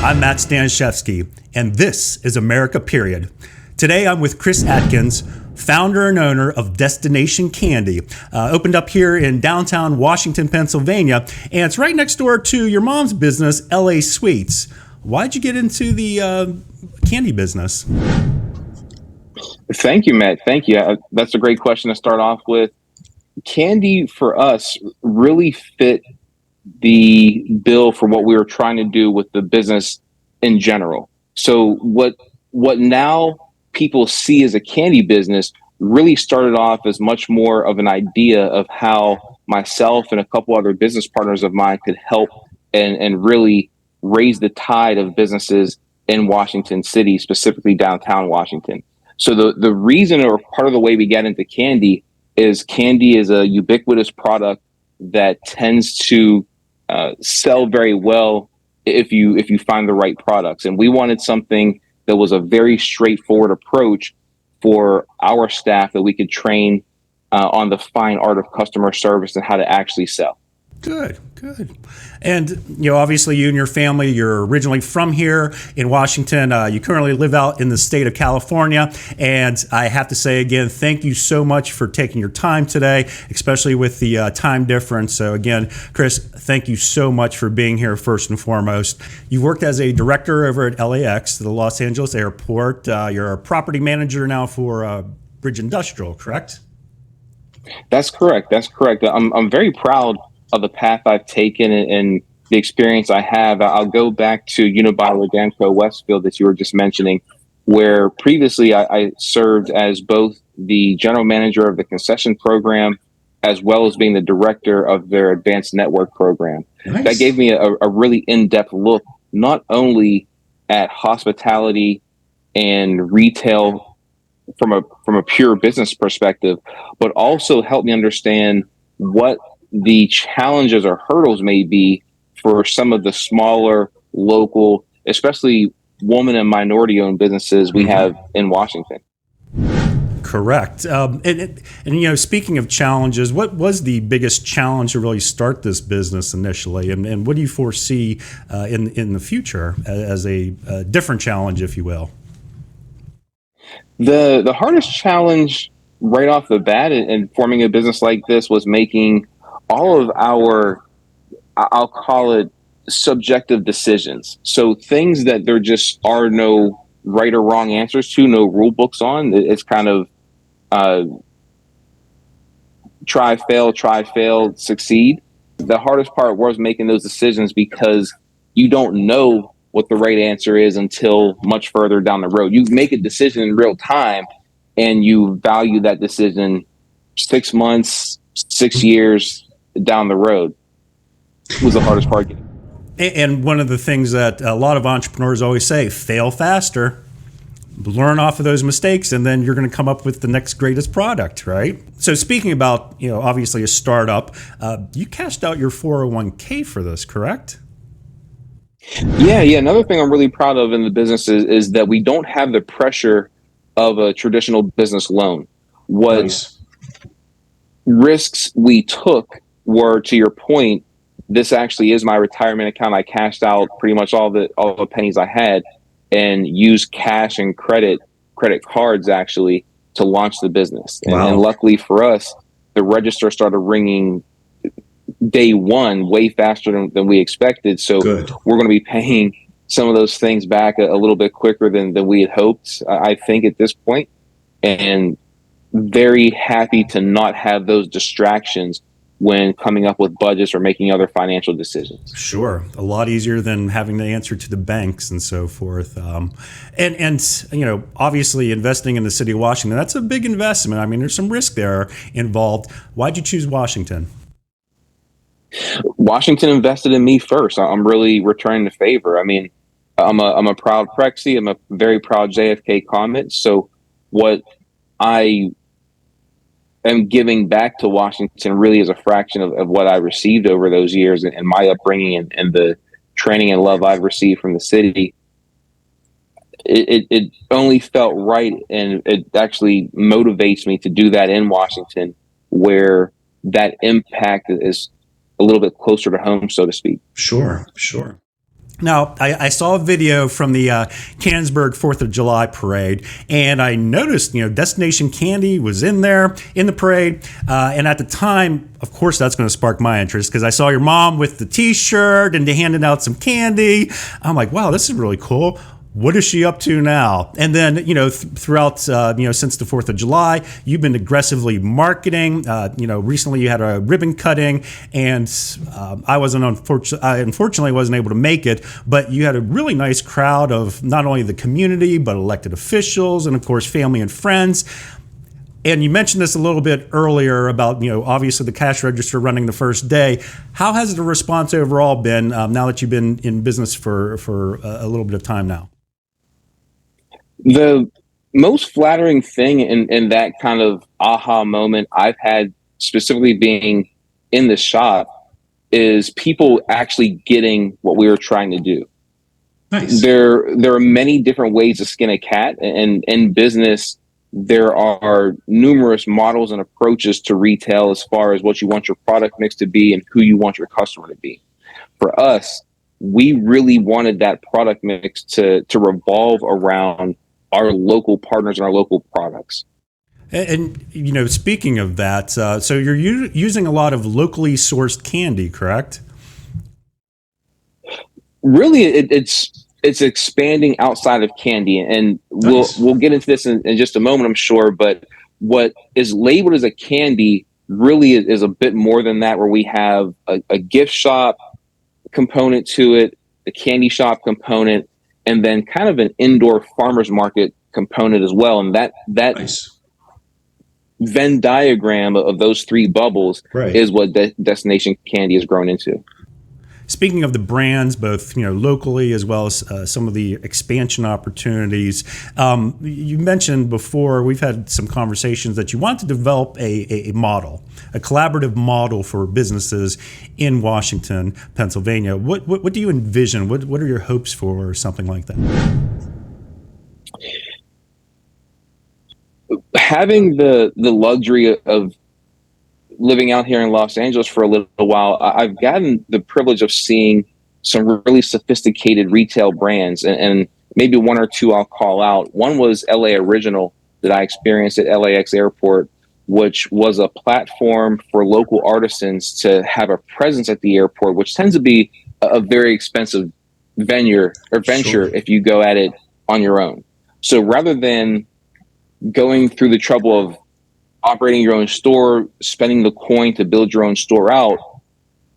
I'm Matt Stanishevsky, and this is America Period. Today I'm with Chris Adkins, founder and owner of Destination Candy. Opened up here in downtown Washington, Pennsylvania, and it's right next door to your mom's business, LA Sweets. Why'd you get into the candy business? Thank you, Matt. Thank you. That's a great question to start off with. Candy for us really fit the bill for what we were trying to do with the business in general. So what now people see as a candy business really started off as much more of an idea of how myself and a couple other business partners of mine could help and really raise the tide of businesses in Washington City, specifically downtown Washington. So the reason or part of the way we got into candy is a ubiquitous product that tends to sell very well if you find the right products. And we wanted something that was a very straightforward approach for our staff that we could train on the fine art of customer service and how to actually sell. Good. And, obviously you and your family, you're originally from here in Washington. You currently live out in the state of California. And I have to say again, thank you so much for taking your time today, especially with the time difference. So again, Chris, thank you so much for being here first and foremost. You worked as a director over at LAX, the Los Angeles airport. You're a property manager now for Bridge Industrial, correct? That's correct. I'm very proud of the path I've taken and the experience I have. I'll go back to Unibail Rodamco Westfield that you were just mentioning, where previously I served as both the general manager of the concession program as well as being the director of their advanced network program. Nice. That gave me a really in-depth look, not only at hospitality and retail from a pure business perspective, but also helped me understand what the challenges or hurdles may be for some of the smaller local, especially woman and minority owned businesses we have in Washington. Correct. And speaking of challenges, what was the biggest challenge to really start this business initially? And what do you foresee in the future as a different challenge, if you will? The hardest challenge right off the bat in forming a business like this was making all of our, I'll call it, subjective decisions. So things that there just are no right or wrong answers to, no rule books on. It's kind of try, fail, succeed. The hardest part was making those decisions because you don't know what the right answer is until much further down the road. You make a decision in real time and you value that decision 6 months, 6 years down the road. Was the hardest part. And one of the things that a lot of entrepreneurs always say, fail faster, learn off of those mistakes, and then you're going to come up with the next greatest product, right? So speaking about, obviously a startup, you cashed out your 401k for this, correct? Yeah. Another thing I'm really proud of in the business is that we don't have the pressure of a traditional business loan. What Nice. risks we took were, to your point, this actually is my retirement account. I cashed out pretty much all the pennies I had and used cash and credit cards actually to launch the business. Wow. And luckily for us, the register started ringing day one way faster than we expected. So Good. We're going to be paying some of those things back a little bit quicker than we had hoped, I think, at this point. And very happy to not have those distractions when coming up with budgets or making other financial decisions. Sure. A lot easier than having to answer to the banks and so forth. And obviously investing in the city of Washington, that's a big investment. I mean, there's some risk there involved. Why'd you choose Washington? Washington invested in me first. I'm really returning the favor. I mean, I'm a proud Prexy. I'm a very proud JFK Comet. So what I am giving back to Washington really is a fraction of what I received over those years and my upbringing and the training and love I've received from the city. It only felt right, and it actually motivates me to do that in Washington, where that impact is a little bit closer to home, so to speak. Sure. Now, I saw a video from the Canonsburg 4th of July parade, and I noticed, Destination Candy was in there in the parade. And at the time, of course, that's going to spark my interest because I saw your mom with the T-shirt and they handed out some candy. I'm like, wow, this is really cool. What is she up to now? And then, throughout, since the 4th of July, you've been aggressively marketing. Recently you had a ribbon cutting, and I unfortunately wasn't able to make it, but you had a really nice crowd of not only the community, but elected officials and, of course, family and friends. And you mentioned this a little bit earlier about, obviously the cash register running the first day. How has the response overall been now that you've been in business for a little bit of time now? The most flattering thing in that kind of aha moment I've had, specifically being in the shop, is people actually getting what we were trying to do. Nice. There are many different ways to skin a cat, and in business, there are numerous models and approaches to retail as far as what you want your product mix to be and who you want your customer to be. For us, we really wanted that product mix to revolve around our local partners and our local products. And speaking of that, so you're using a lot of locally sourced candy, correct? Really, it's expanding outside of candy, and nice. We'll get into this in just a moment, I'm sure. But what is labeled as a candy really is a bit more than that, where we have a gift shop component to it, a candy shop component, and then kind of an indoor farmers market component as well. And that nice. Venn diagram of those three bubbles is what Destination Candy has grown into. Speaking of the brands, both locally as well as some of the expansion opportunities, you mentioned before, we've had some conversations that you want to develop a model, a collaborative model for businesses in Washington, Pennsylvania. What do you envision? What are your hopes for something like that? Having the luxury of living out here in Los Angeles for a little while, I've gotten the privilege of seeing some really sophisticated retail brands, and maybe one or two I'll call out. One was LA Original that I experienced at LAX Airport, which was a platform for local artisans to have a presence at the airport, which tends to be a very expensive venture sure. if you go at it on your own. So rather than going through the trouble of operating your own store, spending the coin to build your own store out,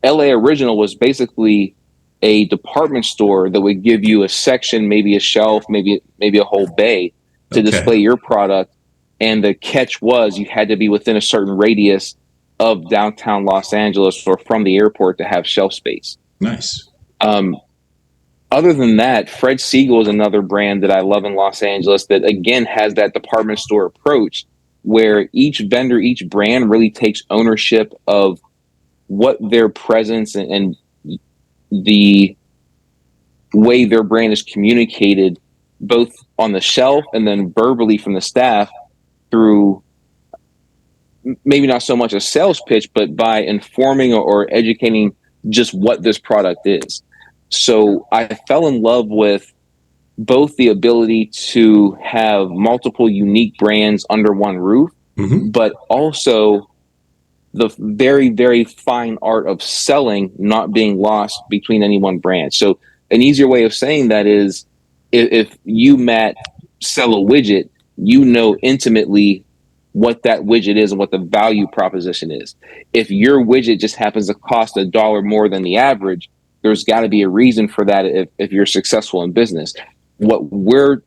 LA Original was basically a department store that would give you a section, maybe a shelf, maybe a whole bay to display your product. And the catch was you had to be within a certain radius of downtown Los Angeles or from the airport to have shelf space. Nice. Other than that, Fred Siegel is another brand that I love in Los Angeles that, again, has that department store approach where each vendor, each brand really takes ownership of what their presence and the way their brand is communicated, both on the shelf and then verbally from the staff through maybe not so much a sales pitch, but by informing or educating just what this product is. So I fell in love with both the ability to have multiple unique brands under one roof, but also the very, very fine art of selling not being lost between any one brand. So an easier way of saying that is if you, Matt, sell a widget, you know intimately what that widget is and what the value proposition is. If your widget just happens to cost $1 more than the average, there's got to be a reason for that if you're successful in business. What we're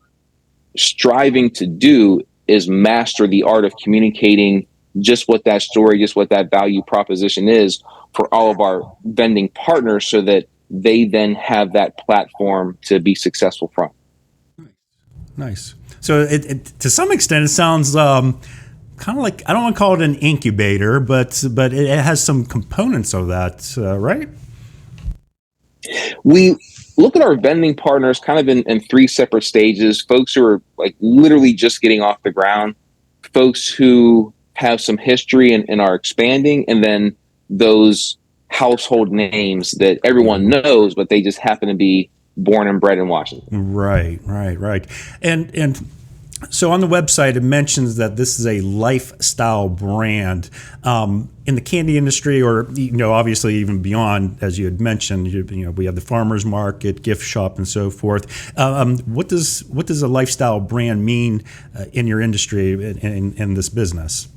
striving to do is master the art of communicating just what that story, just what that value proposition is for all of our vending partners so that they then have that platform to be successful from. Nice. So it to some extent, it sounds kind of like, I don't want to call it an incubator, but it has some components of that, right? We look at our vending partners kind of in three separate stages. Folks who are like literally just getting off the ground, folks who have some history and are expanding, and then those household names that everyone knows, but they just happen to be born and bred in Washington. Right. And so on the website, it mentions that this is a lifestyle brand. In the candy industry, or obviously even beyond, as you had mentioned, we have the farmers market, gift shop, and so forth. What does a lifestyle brand mean in your industry, in this business?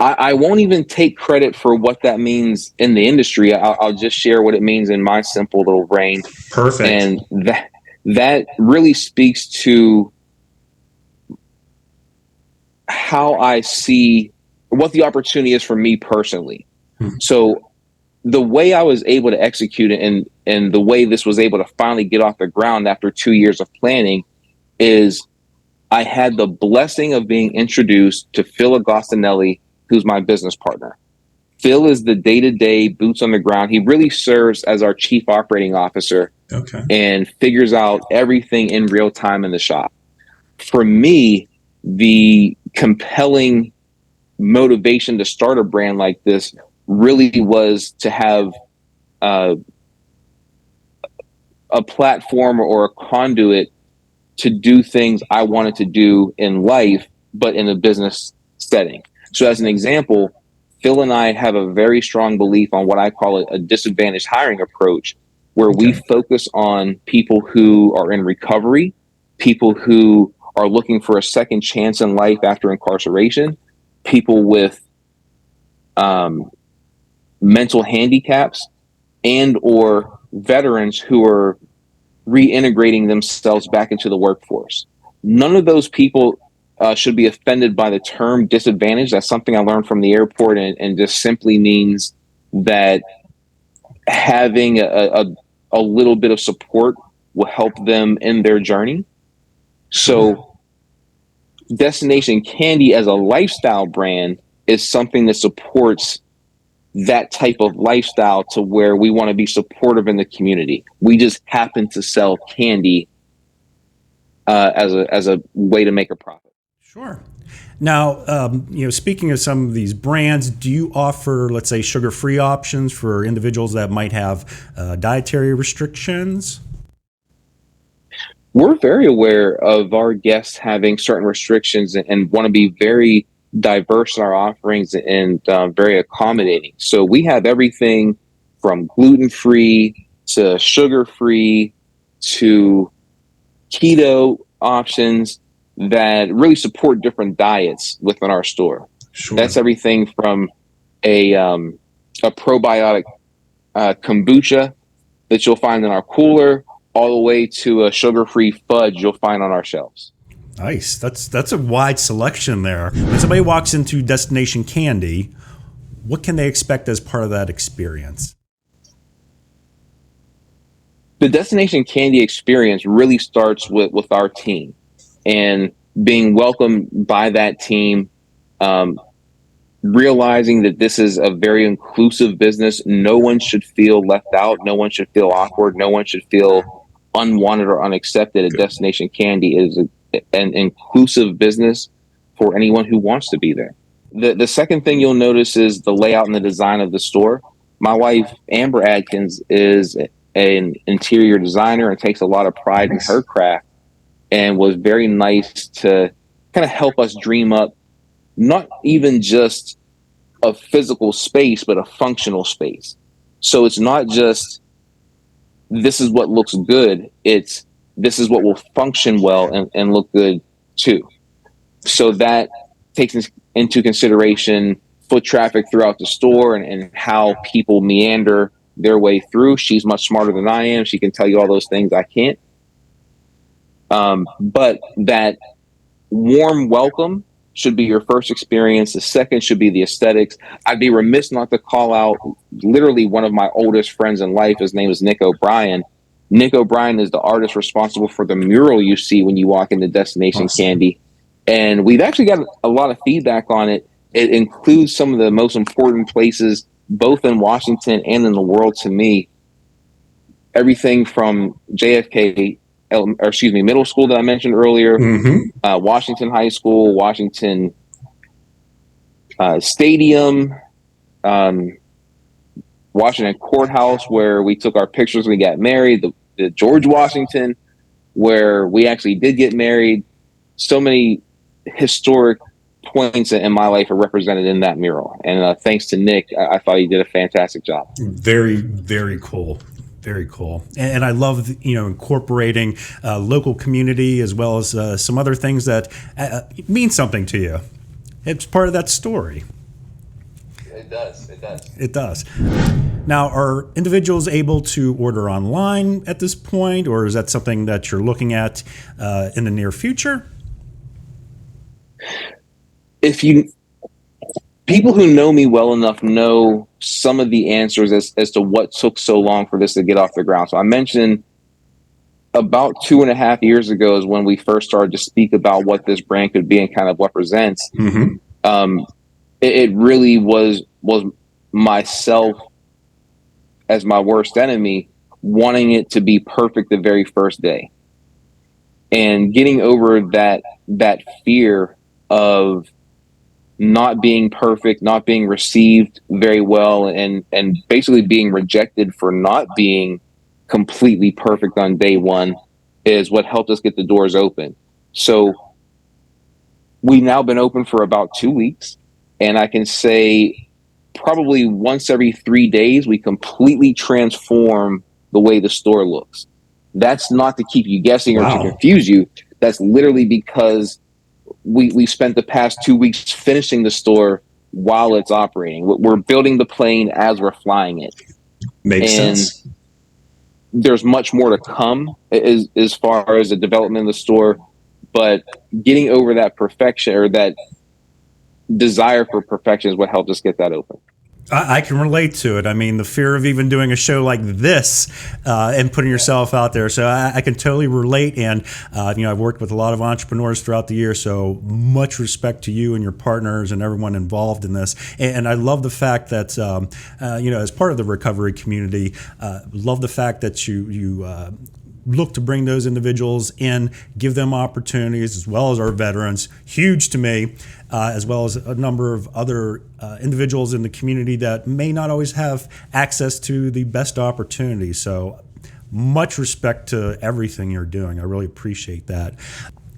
I won't even take credit for what that means in the industry. I'll just share what it means in my simple little brain. Perfect. And that really speaks to how I see what the opportunity is for me personally. So the way I was able to execute it, and the way this was able to finally get off the ground after 2 years of planning, is I had the blessing of being introduced to Phil Agostinelli, who's my business partner. Phil is the day-to-day boots on the ground. He really serves as our chief operating officer. Okay. And figures out everything in real time in the shop. For me, the compelling motivation to start a brand like this really was to have a platform or a conduit to do things I wanted to do in life, but in a business setting. So as an example, Phil and I have a very strong belief on what I call a disadvantaged hiring approach, where we focus on people who are in recovery, people who are looking for a second chance in life after incarceration, people with mental handicaps, and or veterans who are reintegrating themselves back into the workforce. None of those people should be offended by the term disadvantage. That's something I learned from the airport, and just simply means that having a little bit of support will help them in their journey. So Destination Candy as a lifestyle brand is something that supports that type of lifestyle, to where we want to be supportive in the community. We just happen to sell candy as a way to make a profit. Sure. Now, speaking of some of these brands, do you offer, let's say, sugar-free options for individuals that might have dietary restrictions? We're very aware of our guests having certain restrictions, and want to be very diverse in our offerings, and very accommodating. So we have everything from gluten-free to sugar-free to keto options that really support different diets within our store. Sure. That's everything from a probiotic kombucha that you'll find in our cooler, all the way to a sugar-free fudge you'll find on our shelves. Nice. That's a wide selection there. When somebody walks into Destination Candy, what can they expect as part of that experience? The Destination Candy experience really starts with our team, and being welcomed by that team, realizing that this is a very inclusive business. No one should feel left out. No one should feel awkward. No one should feel unwanted or unaccepted. At Destination Candy is an inclusive business for anyone who wants to be there. The second thing you'll notice is the layout and the design of the store. My wife, Amber Adkins, is an interior designer and takes a lot of pride in her craft, and was very nice to kind of help us dream up not even just a physical space, but a functional space. So it's not just this is what looks good, it's this is what will function well and look good too. So that takes into consideration foot traffic throughout the store, and how people meander their way through. She's much smarter than I am. She can tell you all those things I can't. But that warm welcome should be your first experience. The second should be the aesthetics. I'd be remiss not to call out literally one of my oldest friends in life. His name is Nick O'Brien. Nick O'Brien is the artist responsible for the mural you see when you walk into Destination Candy. And we've actually got a lot of feedback on it. It includes some of the most important places, both in Washington and in the world to me. Everything from JFK, middle school that I mentioned earlier, Washington High School, Washington Stadium, Washington Courthouse, where we took our pictures when we got married, the George Washington, where we actually did get married. So many historic points in my life are represented in that mural. And thanks to Nick, I thought he did a fantastic job. Very, very cool. Very cool. And I love, incorporating local community as well as some other things that mean something to you. It's part of that story. It does. It does. Now, are individuals able to order online at this point, or is that something that you're looking at in the near future? People who know me well enough know some of the answers as to what took so long for this to get off the ground. So I mentioned about 2.5 years ago is when we first started to speak about what this brand could be and kind of what presents. Mm-hmm. It really was myself as my worst enemy, wanting it to be perfect the very first day, and getting over that fear of not being perfect, not being received very well, and basically being rejected for not being completely perfect on day one is what helped us get the doors open. So we've now been open for about 2 weeks, and I can say probably once every 3 days, we completely transform the way the store looks. That's not to keep you guessing or to confuse you. That's literally because we spent the past 2 weeks finishing the store while it's operating. We're building the plane as we're flying it. Makes sense. There's much more to come as far as the development of the store, but getting over that perfection or that desire for perfection is what helped us get that open. I can relate to it. I mean, the fear of even doing a show like this and putting yourself out there. So I can totally relate. And, I've worked with a lot of entrepreneurs throughout the year. So much respect to you and your partners and everyone involved in this. And I love the fact that, as part of the recovery community, love the fact that you look to bring those individuals in, give them opportunities, as well as our veterans, huge to me, as well as a number of other individuals in the community that may not always have access to the best opportunities. So much respect to everything you're doing. I really appreciate that.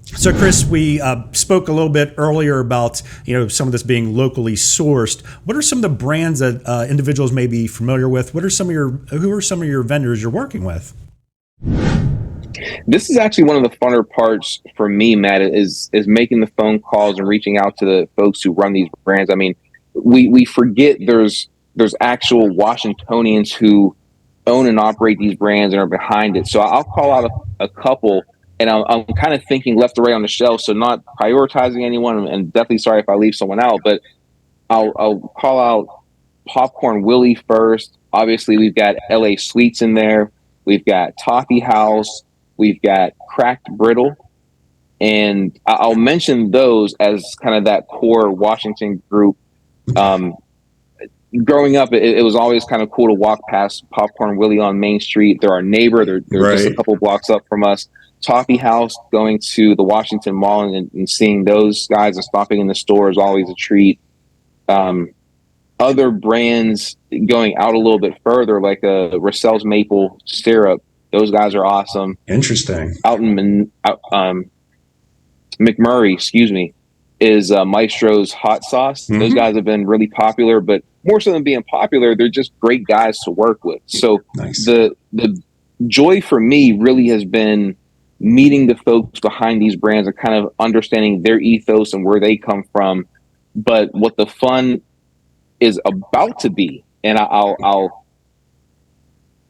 So, Chris, we spoke a little bit earlier about some of this being locally sourced. What are some of the brands that individuals may be familiar with? Who are some of your vendors you're working with? This is actually one of the funner parts for me, Matt, is making the phone calls and reaching out to the folks who run these brands. I mean, we forget there's actual Washingtonians who own and operate these brands and are behind it. So I'll call out a couple, and I'm kind of thinking left to right on the shelf, so not prioritizing anyone, and definitely sorry if I leave someone out, but I'll call out Popcorn Willie first. Obviously, we've got LA Sweets in there. We've got Toffee House. We've got Cracked Brittle. And I'll mention those as kind of that core Washington group. Growing up, it was always kind of cool to walk past Popcorn Willie on Main Street. They're our neighbor. They're just a couple blocks up from us. Toffee House, going to the Washington Mall and seeing those guys and stopping in the store is always a treat. Other brands going out a little bit further, like Russell's Maple Syrup. Those guys are awesome. Interesting. Out in McMurray, is Maestro's Hot Sauce. Mm-hmm. Those guys have been really popular, but more so than being popular, they're just great guys to work with. So nice. The joy for me really has been meeting the folks behind these brands and kind of understanding their ethos and where they come from. But what the fun is about to be, and I'll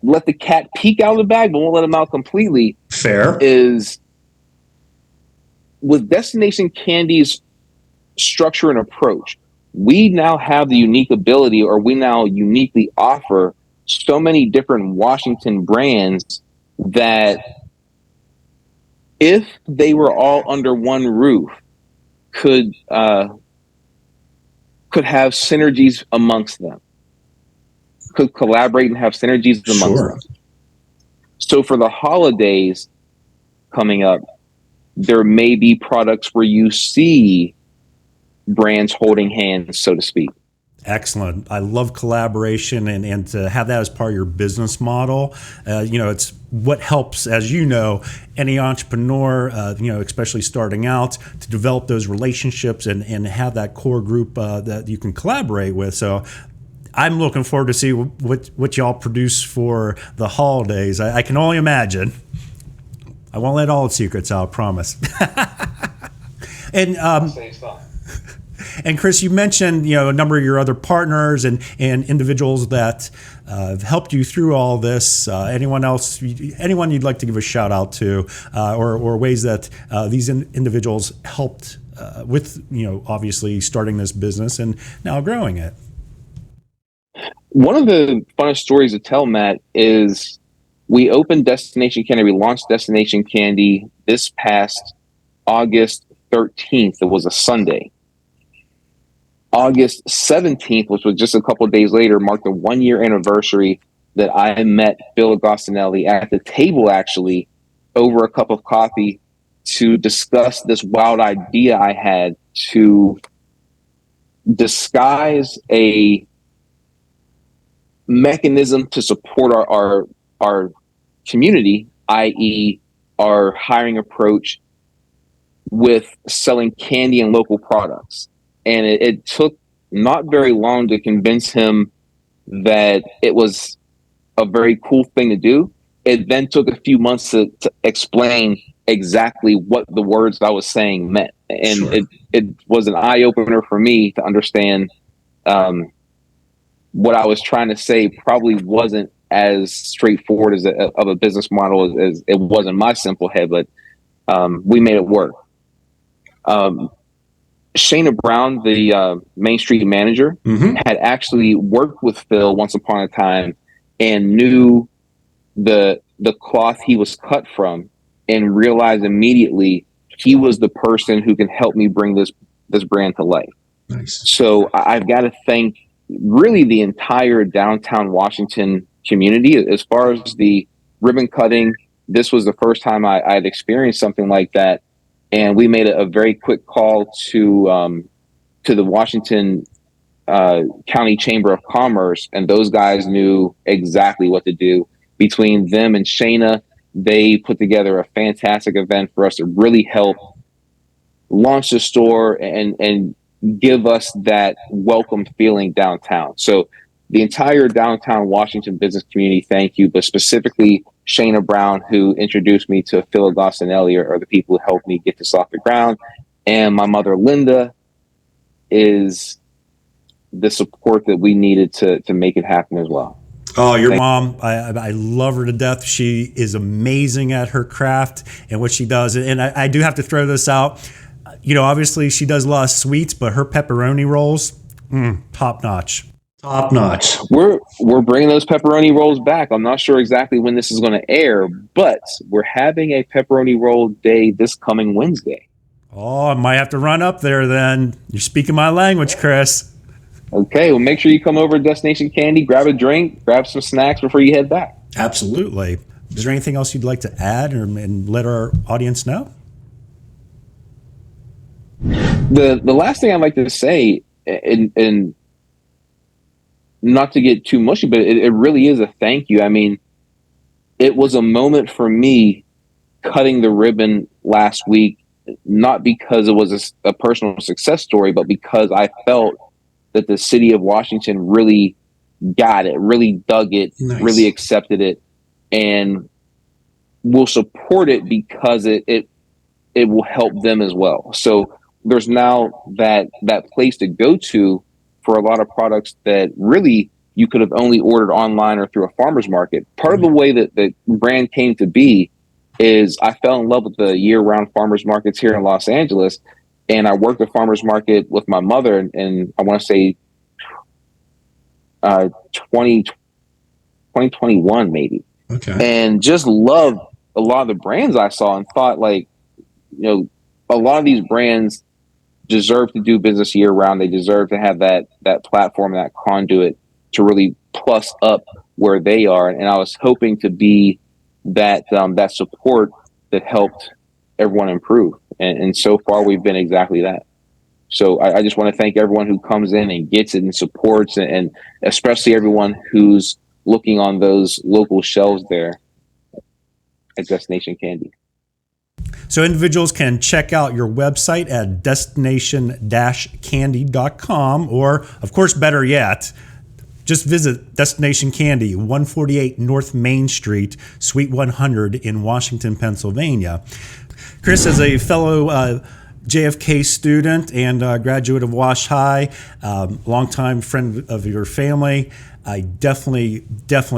let the cat peek out of the bag, but won't let him out completely. Fair. Is with Destination Candy's structure and approach, we now have the unique ability, or we now uniquely offer so many different Washington brands that if they were all under one roof, could have synergies amongst them. Could collaborate and have synergies amongst them. So for the holidays coming up, there may be products where you see brands holding hands, so to speak. Excellent. I love collaboration and to have that as part of your business model. It's what helps, as you know, any entrepreneur, especially starting out, to develop those relationships and have that core group that you can collaborate with. So I'm looking forward to see what y'all produce for the holidays. I can only imagine. I won't let all the secrets out, I promise. And And Chris, you mentioned a number of your other partners and individuals that have helped you through all this. Anyone you'd like to give a shout out to, or ways that these individuals helped with obviously starting this business and now growing it. One of the funnest stories to tell, Matt, is we opened Destination Candy. We launched Destination Candy this past August 13th. It was a Sunday. August 17th, which was just a couple of days later, marked the 1-year anniversary that I met Phil Agostinelli at the table, actually, over a cup of coffee to discuss this wild idea I had to disguise a mechanism to support our community, i.e., our hiring approach with selling candy and local products. And it took not very long to convince him that it was a very cool thing to do. It then took a few months to explain exactly what the words I was saying meant. And sure. It was an eye-opener for me to understand what I was trying to say probably wasn't as straightforward of a business model as it was in my simple head, but we made it work. Shayna Brown, the Main Street manager, had actually worked with Phil once upon a time and knew the cloth he was cut from and realized immediately he was the person who can help me bring this brand to life. Nice. So I've got to thank really the entire downtown Washington community. As far as the ribbon cutting, this was the first time I had experienced something like that. And we made a very quick call to the Washington County Chamber of Commerce, and those guys knew exactly what to do. Between them and Shayna, they put together a fantastic event for us to really help launch the store and give us that welcome feeling downtown. So the entire downtown Washington business community, thank you, but specifically Shayna Brown, who introduced me to Phil Agostinelli, are the people who helped me get this off the ground. And my mother, Linda, is the support that we needed to make it happen as well. Oh, your mom, I love her to death. She is amazing at her craft and what she does. And I do have to throw this out. Obviously she does a lot of sweets, but her pepperoni rolls, top notch. Top notch. We're bringing those pepperoni rolls back. I'm not sure exactly when this is going to air, but we're having a pepperoni roll day this coming Wednesday. Oh, I might have to run up there then. You're speaking my language, Chris. Okay, well, make sure you come over to Destination Candy, grab a drink, grab some snacks before you head back. Absolutely. Is there anything else you'd like to add and let our audience know? The last thing I'd like to say, and not to get too mushy, but it really is a thank you. I mean, it was a moment for me cutting the ribbon last week, not because it was a personal success story, but because I felt that the city of Washington really got it, really dug it, nice. Really accepted it, and will support it because it will help them as well. So there's now that place to go to for a lot of products that really you could have only ordered online or through a farmer's market. Part of the way that the brand came to be is I fell in love with the year-round farmers markets here in Los Angeles. And I worked a farmer's market with my mother, and I want to say 2021 maybe. Okay. And just loved a lot of the brands I saw and thought, like, a lot of these brands deserve to do business year round. They deserve to have that platform, that conduit to really plus up where they are. And I was hoping to be that support that helped everyone improve. And so far we've been exactly that. So I just want to thank everyone who comes in and gets it and supports, and especially everyone who's looking on those local shelves there at Destination Candy. So individuals can check out your website at destination-candy.com, or, of course, better yet, just visit Destination Candy, 148 North Main Street, Suite 100 in Washington, Pennsylvania. Chris, as a fellow JFK student and graduate of Wash High, longtime friend of your family, I definitely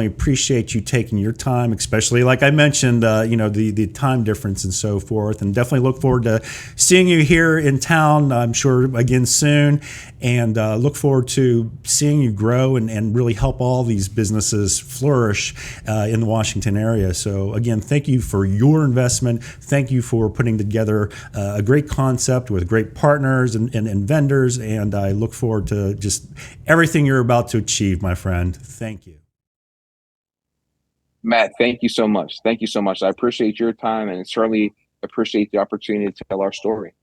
appreciate you taking your time, especially like I mentioned, the time difference and so forth, and definitely look forward to seeing you here in town, I'm sure again soon, and look forward to seeing you grow and really help all these businesses flourish in the Washington area. So again, thank you for your investment. Thank you for putting together a great concept with great partners and vendors, and I look forward to just everything you're about to achieve, my friend. Thank you. Matt, thank you so much. Thank you so much. I appreciate your time and certainly appreciate the opportunity to tell our story.